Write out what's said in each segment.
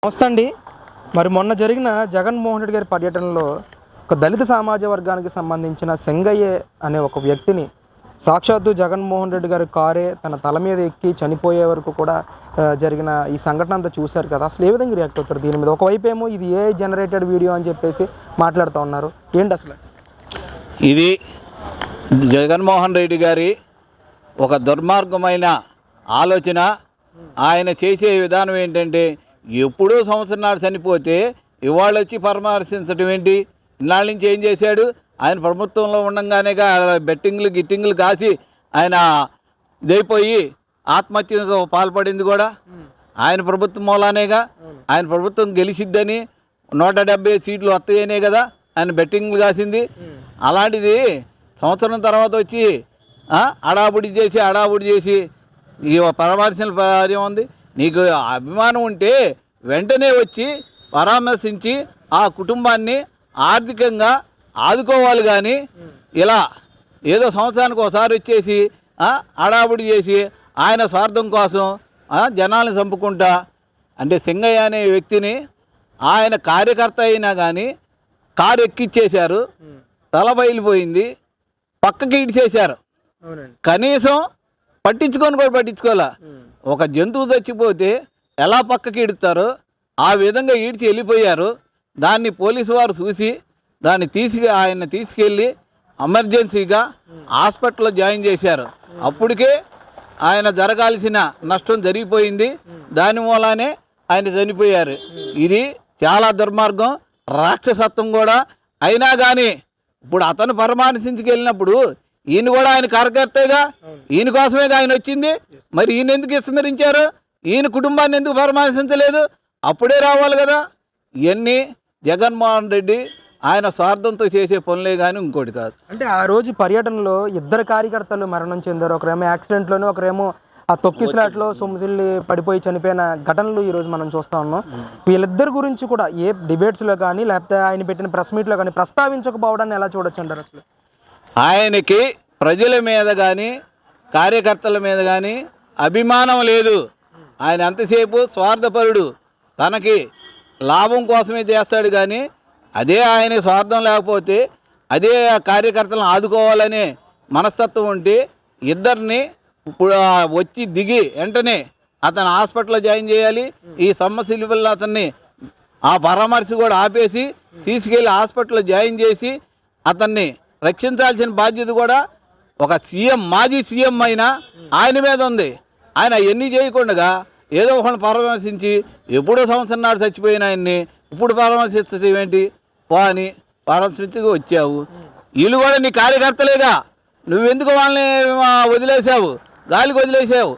నమస్తే అండి. మరి మొన్న జరిగిన జగన్మోహన్ రెడ్డి గారి పర్యటనలో ఒక దళిత సమాజ వర్గానికి సంబంధించిన సెంగయ్య అనే ఒక వ్యక్తిని సాక్షాత్తు జగన్మోహన్ రెడ్డి గారి కారే తన తల మీద ఎక్కి చనిపోయే వరకు కూడా జరిగిన ఈ సంఘటన అంతా చూశారు కదా. అసలు ఏ విధంగా రియాక్ట్ అవుతారు దీని మీద? ఒకవైపు ఏమో ఇది ఏ జనరేటెడ్ వీడియో అని చెప్పేసి మాట్లాడుతూ ఉన్నారు. ఏంటి అసలు ఇది? జగన్మోహన్ రెడ్డి గారి ఒక దుర్మార్గమైన ఆలోచన. ఆయన చేసే విధానం ఏంటంటే, ఎప్పుడూ సంవత్సరం చనిపోతే ఇవాళ వచ్చి పరామర్శించడం ఏంటి? ఇన్నాళ్ళ నుంచి ఏం చేశాడు? ఆయన ప్రభుత్వంలో ఉండగానేగా గిట్టింగ్లు కాసి ఆయన ఇదైపోయి ఆత్మహత్యకు పాల్పడింది కూడా ఆయన ప్రభుత్వం మూలానేగా. ఆయన ప్రభుత్వం గెలిచిద్దని 170 సీట్లు వస్తాయనే కదా ఆయన బెట్టింగ్లు కాసింది. అలాంటిది సంవత్సరం తర్వాత వచ్చి అడాబుడి చేసి ఈ పరామర్శన కార్యం ఉంది. నీకు అభిమానం ఉంటే వెంటనే వచ్చి పరామర్శించి ఆ కుటుంబాన్ని ఆర్థికంగా ఆదుకోవాలి. కానీ ఇలా ఏదో సంవత్సరానికి ఒకసారి వచ్చేసి అడాబుడి చేసి ఆయన స్వార్థం కోసం జనాలను చంపుకుంటా, అంటే సింగయ్య అనే వ్యక్తిని ఆయన కార్యకర్త అయినా కానీ కారు ఎక్కిచ్చేశారు, తల బయలిపోయింది, పక్కకి ఇడిచేశారు. కనీసం పట్టించుకోలే. ఒక జంతువు చచ్చిపోతే ఎలా పక్కకి ఇడుతారో ఆ విధంగా ఈడ్చి వెళ్ళిపోయారు. దాన్ని పోలీసు వారు చూసి దాన్ని ఆయన తీసుకెళ్ళి ఎమర్జెన్సీగా హాస్పిటల్లో జాయిన్ చేశారు. అప్పటికే ఆయన జరగాల్సిన నష్టం జరిగిపోయింది. దాని మూలానే ఆయన చనిపోయారు. ఇది చాలా దుర్మార్గం, రాక్షసత్వం కూడా. అయినా కానీ ఇప్పుడు అతను పరామర్శించుకెళ్ళినప్పుడు ఈయన కూడా ఆయన కార్యకర్తగా, ఈయన కోసమేగా ఆయన వచ్చింది. మరి ఈయన ఎందుకు విస్మరించారు? ఈయన కుటుంబాన్ని ఎందుకు పరామర్శించలేదు? అప్పుడే రావాలి కదా. ఇవన్నీ జగన్మోహన్ రెడ్డి ఆయన స్వార్థంతో చేసే పనులే కానీ ఇంకోటి కాదు. అంటే ఆ రోజు పర్యటనలో 2 కార్యకర్తలు మరణం చెందారు. ఒకరేమో యాక్సిడెంట్లోనే, ఒకరేమో ఆ తొక్కిసలాట్లో సొమ్ముసిల్లి పడిపోయి చనిపోయిన ఘటనలు ఈరోజు మనం చూస్తూ ఉన్నాం. వీళ్ళిద్దరి గురించి కూడా ఏ డిబేట్స్లో కానీ లేకపోతే ఆయన పెట్టిన ప్రెస్ మీట్లో కానీ ప్రస్తావించకపోవడాన్ని ఎలా చూడొచ్చు అంటారు? అసలు ఆయనకి ప్రజల మీద కానీ కార్యకర్తల మీద కానీ అభిమానం లేదు. ఆయన అంతసేపు స్వార్థపరుడు, తనకి లాభం కోసమే చేస్తాడు. కానీ అదే ఆయన స్వార్థం లేకపోతే, అదే కార్యకర్తలను ఆదుకోవాలనే మనస్తత్వం ఉంటే ఇద్దరిని ఇప్పుడు వచ్చి దిగి వెంటనే అతను హాస్పిటల్లో జాయిన్ చేయాలి. ఈ సమస్యల వల్ల అతన్ని ఆ పరామర్శ కూడా ఆపేసి తీసుకెళ్ళి హాస్పిటల్లో జాయిన్ చేసి అతన్ని రక్షించాల్సిన బాధ్యత కూడా ఒక సీఎం, మాజీ సీఎం అయినా ఆయన మీద ఉంది. ఆయన ఎన్ని చేయకుండా ఏదో ఒకరిని పరామర్శించి ఎప్పుడో సంవత్సరం నాడు చచ్చిపోయిన ఆయన్ని ఇప్పుడు పరామర్శించడం ఏంటి? అని పరామర్శించి వచ్చావు. వీళ్ళు కూడా నీ కార్యకర్తలేగా, నువ్వెందుకు వాళ్ళని వదిలేసావు, గాలికి వదిలేసావు?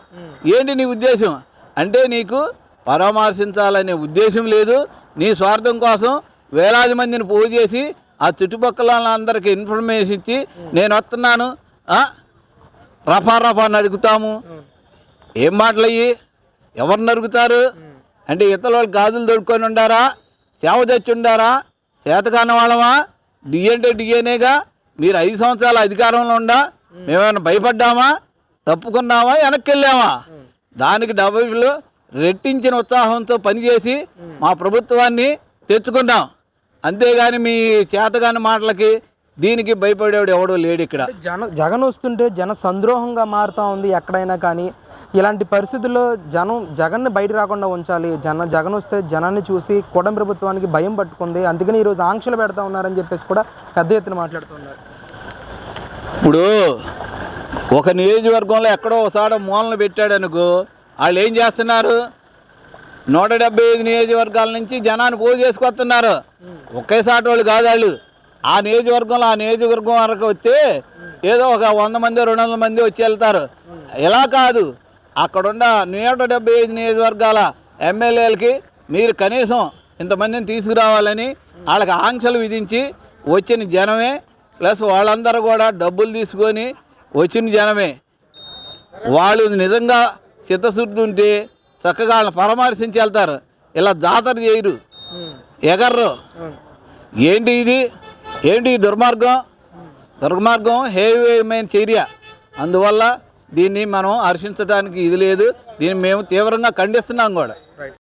ఏంటి నీ ఉద్దేశం? అంటే నీకు పరామర్శించాలనే ఉద్దేశం లేదు. నీ స్వార్థం కోసం వేలాది మందిని పోగు చేసి ఆ చుట్టుపక్కల అందరికీ ఇన్ఫర్మేషన్ ఇచ్చి నేను వస్తున్నాను, రఫా నడుగుతాము. ఏం మాటలు అయ్యి? ఎవరు నరుగుతారు? అంటే ఇతరుల వాళ్ళు గాజులు దొడుకొని ఉండారా? సేవ తెచ్చి ఉండారా? చేతకాని వాళ్ళమా? డిఎన్టే డిఎన్ఏగా మీరు 5 సంవత్సరాల అధికారంలో ఉండా మేమైనా భయపడ్డామా? తప్పుకున్నామా? వెనక్కి వెళ్ళామా? దానికి డబ్బులు రెట్టించిన ఉత్సాహంతో పనిచేసి మా ప్రభుత్వాన్ని తెచ్చుకున్నాం. అంతేగాని మీ చేతగాని మాటలకి దీనికి భయపడేవాడు ఎవడో లేడు ఇక్కడ. జగన్ వస్తుంటే జన సంద్రోహంగా మారుతూ ఉంది ఎక్కడైనా. కానీ ఇలాంటి పరిస్థితుల్లో జగన్ని బయట రాకుండా ఉంచాలి. జగన్ వస్తే జనాన్ని చూసి కూటమి ప్రభుత్వానికి భయం పట్టుకుంది, అందుకని ఈరోజు ఆంక్షలు పెడతా ఉన్నారని చెప్పేసి కూడా పెద్ద ఎత్తున మాట్లాడుతున్నారు. ఇప్పుడు ఒక నియోజకవర్గంలో ఎక్కడో ఒకసారి మూలన పెట్టాడు అనుకో, వాళ్ళు ఏం చేస్తున్నారు? 175 నియోజకవర్గాల నుంచి జనాన్ని పోగు చేసుకొస్తున్నారు. ఒకేసారి వాళ్ళు కాదు. వాళ్ళు ఆ నియోజకవర్గం వరకు వస్తే ఏదో ఒక 100 మంది 200 మంది వచ్చి వెళ్తారు. ఎలా కాదు, అక్కడున్న 175 నియోజకవర్గాల ఎమ్మెల్యేలకి మీరు కనీసం ఇంతమందిని తీసుకురావాలని వాళ్ళకి ఆంక్షలు విధించి వచ్చిన జనమే, ప్లస్ వాళ్ళందరూ కూడా డబ్బులు తీసుకొని వచ్చిన జనమే. వాళ్ళు నిజంగా చిత్తశుద్ధి ఉంటే చక్కగా వాళ్ళని పరామర్శించి వెళ్తారు. ఇలా జాతర చేయరు, ఎగర్రు. ఏంటి ఇది? ఏంటి దుర్మార్గం హేయమైన చర్య. అందువల్ల దీన్ని మనం హర్షించడానికి ఇది లేదు. దీన్ని మేము తీవ్రంగా ఖండిస్తున్నాం కూడా.